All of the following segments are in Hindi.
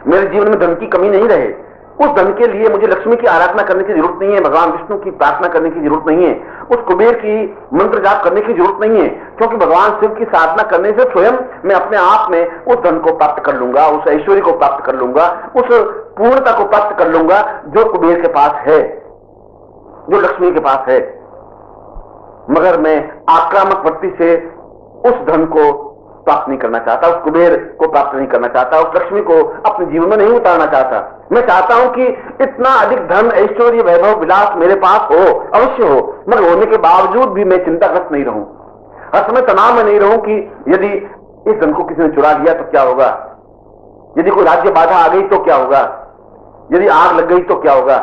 मेरे जीवन में धन की कमी नहीं रहे। उस धन के लिए मुझे लक्ष्मी की आराधना करने की जरूरत नहीं है, भगवान विष्णु की प्रार्थना करने की जरूरत नहीं है, उस कुबेर की मंत्र जाप करने की जरूरत नहीं है, क्योंकि भगवान शिव की साधना करने से स्वयं मैं अपने आप में उस धन को प्राप्त कर लूंगा, उस ऐश्वर्य को प्राप्त कर लूंगा, उस पूर्णता को प्राप्त कर लूंगा जो कुबेर के पास है, जो लक्ष्मी के पास है। मगर मैं आक्रामक वृत्ति से उस धन को प्राप्त नहीं करना चाहता, उस कुबेर को प्राप्त नहीं करना चाहता, उस लक्ष्मी को अपने जीवन में नहीं उतारना चाहता। मैं चाहता हूं कि इतना अधिक धन, ऐश्वर्य, वैभव, विलास मेरे पास हो, अवश्य हो, मगर होने के बावजूद भी मैं चिंताग्रस्त नहीं रहूं, हर समय तनाव में नहीं रहूं कि यदि इस धन को किसी ने चुरा लिया तो क्या होगा, यदि कोई राज्य बाधा आ गई तो क्या होगा, यदि आग लग गई तो क्या होगा,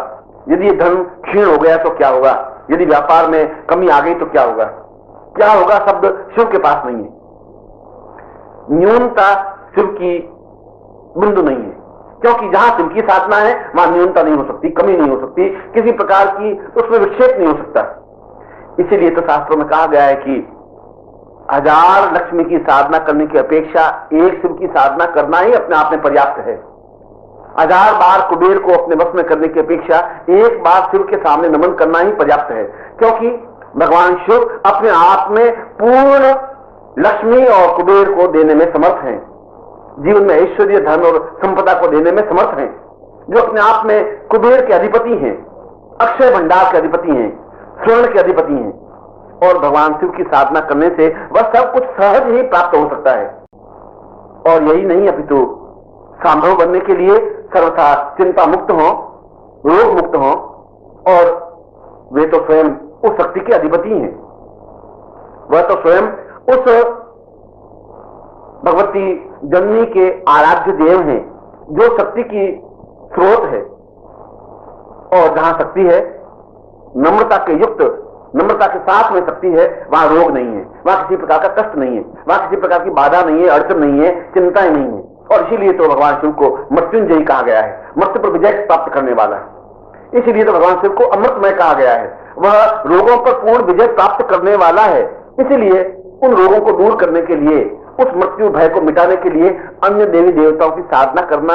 यदि ये धन क्षीण हो गया तो क्या होगा, यदि व्यापार में कमी आ गई तो क्या होगा। क्या होगा शब्द शिव के पास नहीं है। न्यूनता शिव की बिंदु नहीं है, क्योंकि जहां शिव की साधना है वहां न्यूनता नहीं हो सकती, कमी नहीं हो सकती, किसी प्रकार की उसमें विक्षेप नहीं हो सकता। इसीलिए तो शास्त्रों में कहा गया है कि 1000 लक्ष्मी की साधना करने की अपेक्षा एक शिव की साधना करना ही अपने आप में पर्याप्त है। 1000 बार कुबेर को अपने वश में करने की अपेक्षा एक बार शिव के सामने नमन करना ही पर्याप्त है, क्योंकि भगवान शिव अपने आप में पूर्ण लक्ष्मी और कुबेर को देने में समर्थ हैं, जीवन में ऐश्वर्य, धन और संपदा को देने में समर्थ हैं, जो अपने आप में कुबेर के अधिपति हैं, अक्षय भंडार के अधिपति हैं, स्वर्ण के अधिपति हैं। और भगवान शिव की साधना करने से वह सब कुछ सहज ही प्राप्त हो सकता है। और यही नहीं अपितु संभव बनने के लिए सर्वथा चिंता मुक्त हो, रोग मुक्त हो, और वे तो स्वयं उस शक्ति के अधिपति हैं, वह तो स्वयं उस भगवती जननी के आराध्य देव हैं, जो शक्ति की स्रोत है। और जहां शक्ति है, नम्रता के युक्त, नम्रता के साथ में शक्ति है, वहां रोग नहीं है, वहां किसी प्रकार का कष्ट नहीं है, वहां किसी प्रकार की बाधा नहीं है, अड़चन नहीं है, चिंताएं नहीं है। और इसीलिए तो भगवान शिव को मृत्युंजयी कहा गया है, मृत्यु पर विजय प्राप्त करने वाला है। इसीलिए तो भगवान शिव को अमृतमय कहा गया है, वह रोगों पर पूर्ण विजय प्राप्त करने वाला है। इसीलिए उन रोगों को दूर करने के लिए, उस मृत्यु भय को मिटाने के लिए अन्य देवी देवताओं की साधना करना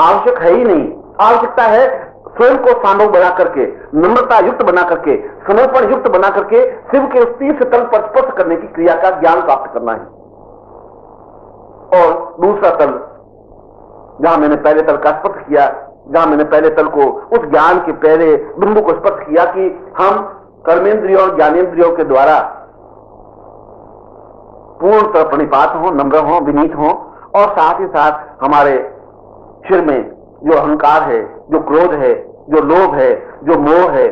आवश्यक है ही नहीं। आवश्यकता है स्वयं को संभव बना करके, नम्रता युक्त बना करके, समर्पण युक्त बना करके शिव के उस तीर्थ तल पर स्पर्श करने की क्रिया का ज्ञान प्राप्त करना है। और दूसरा तल, जहां मैंने पहले तल का स्पर्श किया, जहां मैंने पहले तल को, उस ज्ञान के पहले बिंदु को स्पर्श किया कि हम कर्मेंद्रियों और ज्ञानेंद्रियों के द्वारा पूर्णतः प्रणिपात हो, नम्र हो, विनीत हो, और साथ ही साथ हमारे सिर में जो अहंकार है, जो क्रोध है, जो लोभ है, जो मोह है,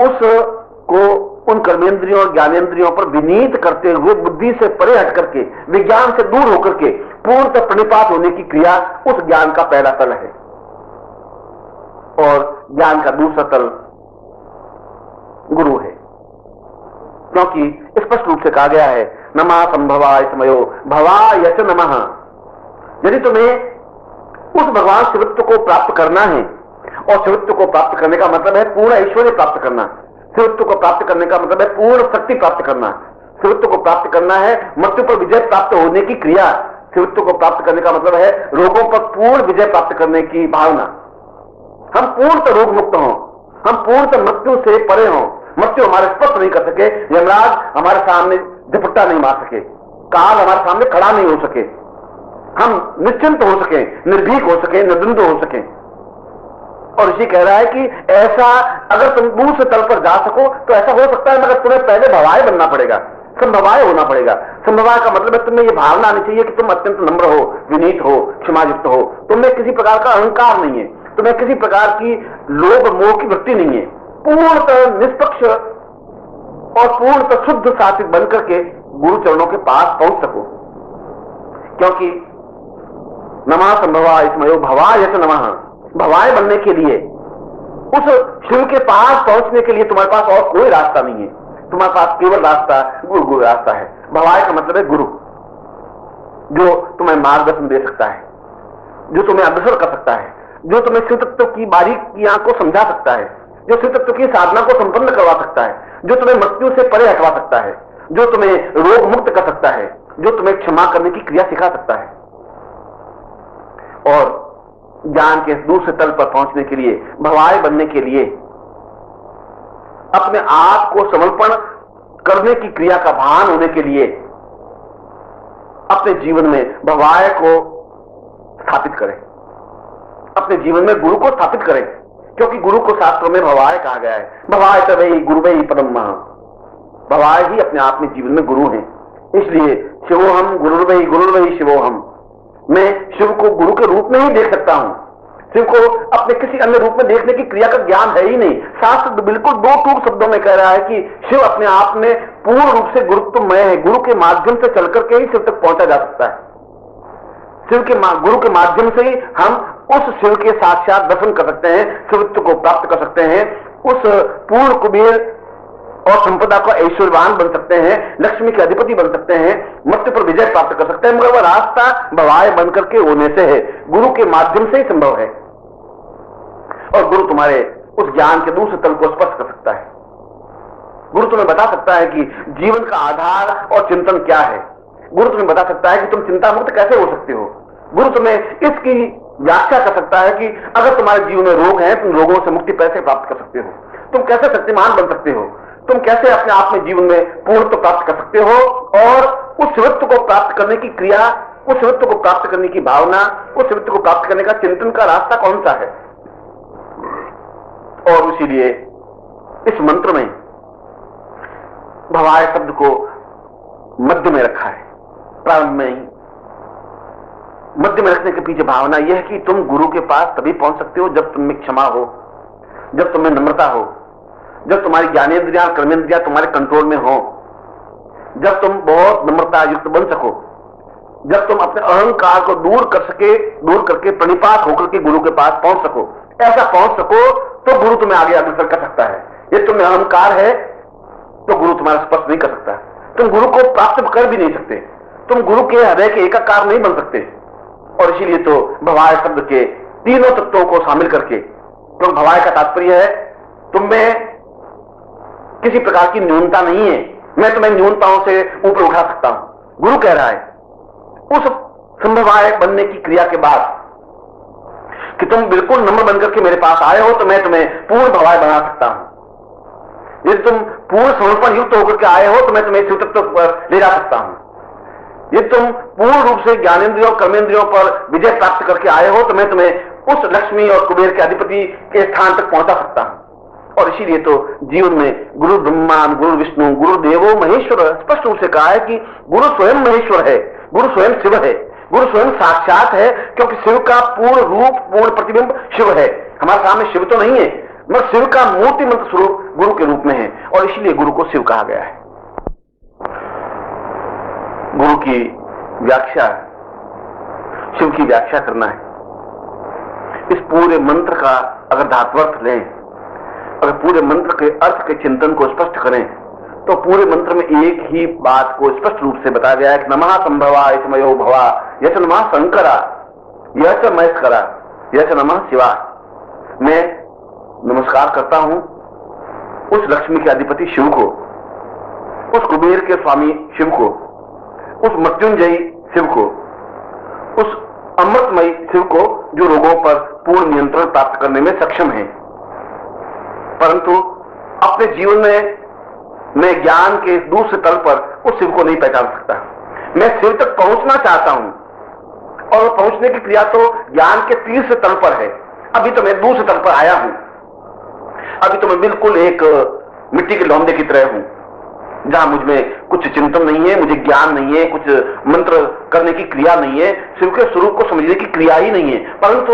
उसको उन कर्मेंद्रियों और ज्ञानेंद्रियों पर विनीत करते हुए बुद्धि से परे हट करके, विज्ञान से दूर होकर के पूर्णतः प्रणिपात होने की क्रिया उस ज्ञान का पहला तल है। और ज्ञान का दूसरा तल गुरु है, क्योंकि स्पष्ट रूप से कहा गया है, नमः संभवाय समयो भवाय च नमः। यदि तुम्हें उस भगवान शिवत्व को प्राप्त करना है, और शिवत्व को प्राप्त करने का मतलब है पूर्ण ऐश्वर्य प्राप्त करना, शिवत्व को प्राप्त करने का मतलब है पूर्ण शक्ति प्राप्त करना, शिवत्व को प्राप्त करना है मृत्यु पर विजय प्राप्त होने की क्रिया, शिवत्व को प्राप्त करने का मतलब है रोगों पर पूर्ण विजय प्राप्त करने की भावना। हम पूर्णतः रोग मुक्त हों, हम पूर्णतः मृत्यु से परे हों, मृत्यु हमारे स्पर्श नहीं कर सके, यमराज हमारे सामने झपट्टा नहीं मार सके, काल हमारे सामने खड़ा नहीं हो सके, हम निश्चिंत हो सके, निर्भीक हो सके, निर्द्वंद हो सके। और इसी कह रहा है कि ऐसा अगर तुम दूसरे तल पर जा सको तो ऐसा हो सकता है, मगर तुम्हें पहले भवाय बनना पड़ेगा, संभवाय होना पड़ेगा। संभवाय का मतलब है तुम्हें यह भावना आनी चाहिए कि तुम अत्यंत नम्र हो, विनीत हो, क्षमायुक्त हो, तुम्हें किसी प्रकार का अहंकार नहीं है, तुम्हें किसी प्रकार की लोभ मोह की वृत्ति नहीं है, पूर्णतः निष्पक्ष और पूर्णतः शुद्ध सात्विक बनकर के गुरु चरणों के पास पहुंच सको। क्योंकि नमः संभवाय स्मयो भवाय च नमः, भवाय बनने के लिए, उस शिव के पास पहुंचने के लिए तुम्हारे पास और कोई रास्ता नहीं है, तुम्हारे पास केवल रास्ता गुरु रास्ता है। भवाय का मतलब है गुरु, जो तुम्हें मार्गदर्शन दे सकता है, जो तुम्हें अग्रसर कर सकता है, जो तुम्हें शिव तत्व की बारीकियां को समझा सकता है, जो शिव तत्व की साधना को संपन्न करवा सकता है, जो तुम्हें मृत्यु से परे हटवा सकता है, जो तुम्हें रोग मुक्त कर सकता है, जो तुम्हें क्षमा करने की क्रिया सिखा सकता है। और ज्ञान के दूसरे तल पर पहुंचने के लिए, भवाय बनने के लिए, अपने आप को समर्पण करने की क्रिया का भान होने के लिए अपने जीवन में भवाय को स्थापित करें, अपने जीवन में गुरु को स्थापित करें, क्योंकि गुरु को शास्त्रों में भवाय कहा गया है। भवाय तवै गुरुवै परम महा, भवाय ही अपने आप में जीवन में गुरु हैं। इसलिए शिवोहम गुरुर्वै शिवोहम, मैं शिव को गुरु के रूप में ही देख सकता हूं। शिव को अपने किसी अन्य रूप में देखने की क्रिया का ज्ञान है ही नहीं। शास्त्र बिल्कुल दो टूक शब्दों में कह रहा है कि शिव अपने आप में पूर्ण रूप से गुरुत्वमय है। गुरु के माध्यम से चलकर के ही शिव तक पहुंचा जा सकता है। गुरु के माध्यम से ही हम उस शिव के साक्षात दर्शन कर सकते हैं, शिवत्व को प्राप्त कर सकते हैं, उस पूर्ण कुबेर और संपदा को ऐश्वर्यवान बन सकते हैं, लक्ष्मी के अधिपति बन सकते हैं, मृत्यु पर विजय प्राप्त कर सकते हैं। मगर वह रास्ता भवाय बनकर के होने से है, गुरु के माध्यम से ही संभव है। और गुरु तुम्हारे उस ज्ञान के दूसरे तल को स्पर्श कर सकता है। गुरु तुम्हें बता सकता है कि जीवन का आधार और चिंतन क्या है। गुरु तुम्हें बता सकता है कि तुम चिंता मुक्त कैसे हो सकते हो। गुरु तुम्हें इसकी व्याख्या कर सकता है कि अगर तुम्हारे जीवन में रोग है, तुम रोगों से मुक्ति कैसे प्राप्त कर सकते हो, तुम कैसे शक्तिमान बन सकते हो, तुम कैसे अपने आप में जीवन में पूर्णत्व प्राप्त कर सकते हो, और उस शिवत्व को प्राप्त करने की क्रिया, उस शिवत्व को प्राप्त करने की भावना, उस शिवत्व को प्राप्त करने का चिंतन का रास्ता कौन सा है। और इसीलिए इस मंत्र में भवाय शब्द को मध्य में रखा है। प्रारंभ में ही मध्य में रखने के पीछे भावना यह है कि तुम गुरु के पास तभी पहुंच सकते हो जब तुम में क्षमा हो, जब तुम्हें नम्रता हो, जब तुम्हारी ज्ञानेंद्रियां कर्मेंद्रियां तुम्हारे कंट्रोल में हो, जब तुम बहुत नम्रता युक्त बन सको, जब तुम अपने अहंकार को दूर करके प्रणिपात होकर के गुरु के पास पहुंच सको। ऐसा पहुंच सको तो गुरु तुम्हें आगे अग्रसर कर सकता है। यदि तुम्हें अहंकार है तो गुरु तुम्हारा स्पर्श नहीं कर सकता। तुम गुरु को प्राप्त कर भी नहीं सकते, तुम गुरु के हृदय के एकाकार नहीं बन सकते। और इसीलिए तो भवाय शब्द के तीनों तत्वों को शामिल करके, तो भवाय का तात्पर्य है तुम में किसी प्रकार की न्यूनता नहीं है, मैं तुम्हें न्यूनताओं से ऊपर उठा सकता हूं। गुरु कह रहा है उस संभवाय बनने की क्रिया के बाद कि तुम बिल्कुल नम्र बनकर के मेरे पास आए हो तो मैं तुम्हें पूर्ण भवाय बना सकता हूं। यदि तुम पूर्ण समर्पण युक्त होकर के आए हो तो मैं तुम्हें शिव तत्व पर ले जा सकता हूं। यदि तुम पूर्ण रूप से ज्ञानेंद्रियों कर्मेंद्रियों पर विजय प्राप्त करके आए हो तो मैं तुम्हें उस लक्ष्मी और कुबेर के अधिपति के स्थान तक पहुंचा सकता हूं। और इसीलिए तो जीवन में गुरु ब्रह्मा, गुरु विष्णु, गुरु देवो महेश्वर स्पष्ट रूप से कहा है कि गुरु स्वयं महेश्वर है, गुरु स्वयं शिव है, गुरु स्वयं साक्षात है, क्योंकि शिव का पूर्ण रूप, पूर्ण प्रतिबिंब शिव है। हमारे सामने शिव तो नहीं है, मगर शिव का मूर्ति मंत्र स्वरूप गुरु के रूप में है, और इसलिए गुरु को शिव कहा गया है। गुरु की व्याख्या, शिव की व्याख्या करना है। इस पूरे मंत्र का अगर धात्वर्थ लें, अगर पूरे मंत्र के अर्थ के चिंतन को स्पष्ट करें, तो पूरे मंत्र में एक ही बात को स्पष्ट रूप से बताया गया है कि नमः संभवा इसमयो भवा यच नमः शंकरा यच महेश्वरा यच नमः शिवा। मैं नमस्कार करता हूं उस लक्ष्मी के अधिपति शिव को, उस कुबेर के स्वामी शिव को, उस मृत्युंजयी शिव को, उस अमृतमयी शिव को जो रोगों पर पूर्ण नियंत्रण प्राप्त करने में सक्षम है। परंतु अपने जीवन में मैं ज्ञान के दूसरे तल पर उस शिव को नहीं पहचान सकता। मैं शिव तक पहुंचना चाहता हूं, और पहुंचने की क्रिया तो ज्ञान के तीसरे तल पर है। अभी तो मैं दूसरे तल पर आया हूं, अभी तो मैं बिल्कुल एक मिट्टी के लौंदे की तरह हूं, जहां मुझ में कुछ चिंतन नहीं है, मुझे ज्ञान नहीं है, कुछ मंत्र करने की क्रिया नहीं है, शिव के स्वरूप को समझने की क्रिया ही नहीं है। परंतु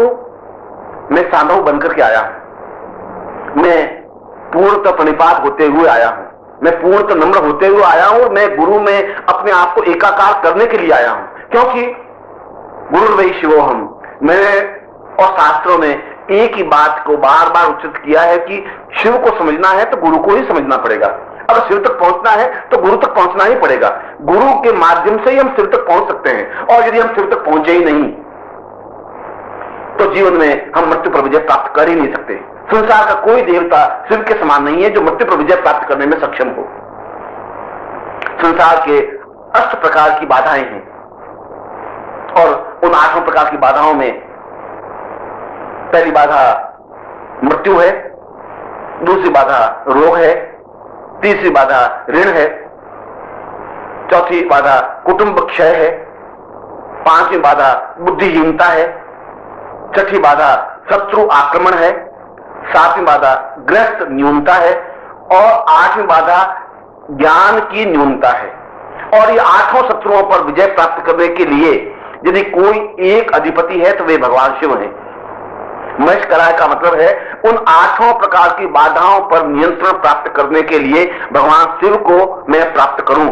मैं साधु बनकर के आया हूं, मैं पूर्णतः प्रणिपात होते हुए आया हूं, मैं पूर्णतः नम्र होते हुए आया हूं, मैं गुरु में अपने आप को एकाकार करने के लिए आया हूं। क्योंकि गुरुर्वै शिवोहम, मैंने और शास्त्रों में एक ही बात को बार बार उच्चित किया है कि शिव को समझना है तो गुरु को ही समझना पड़ेगा। अगर शिव तक पहुंचना है तो गुरु तक पहुंचना ही पड़ेगा। गुरु के माध्यम से ही हम शिव तक पहुंच सकते हैं, और यदि हम शिव तक पहुंचे ही नहीं तो जीवन में हम मृत्यु पर विजय प्राप्त कर ही नहीं सकते। संसार का कोई देवता शिव के समान नहीं है जो मृत्यु पर विजय प्राप्त करने में सक्षम हो। संसार के 8 प्रकार की बाधाएं हैं, और उन 8 प्रकार की बाधाओं में पहली बाधा मृत्यु है, दूसरी बाधा रोग है, तीसरी बाधा ऋण है, चौथी बाधा कुटुंब क्षय है, पांचवी बाधा बुद्धिहीनता है, छठी बाधा शत्रु आक्रमण है, सातवीं बाधा गृहस्थ न्यूनता है और आठवीं बाधा ज्ञान की न्यूनता है। और ये आठों शत्रुओं पर विजय प्राप्त करने के लिए यदि कोई एक अधिपति है तो वे भगवान शिव हैं। महेश कराय का मतलब है उन आठों प्रकार की बाधाओं पर नियंत्रण प्राप्त करने के लिए भगवान शिव को मैं प्राप्त करूं।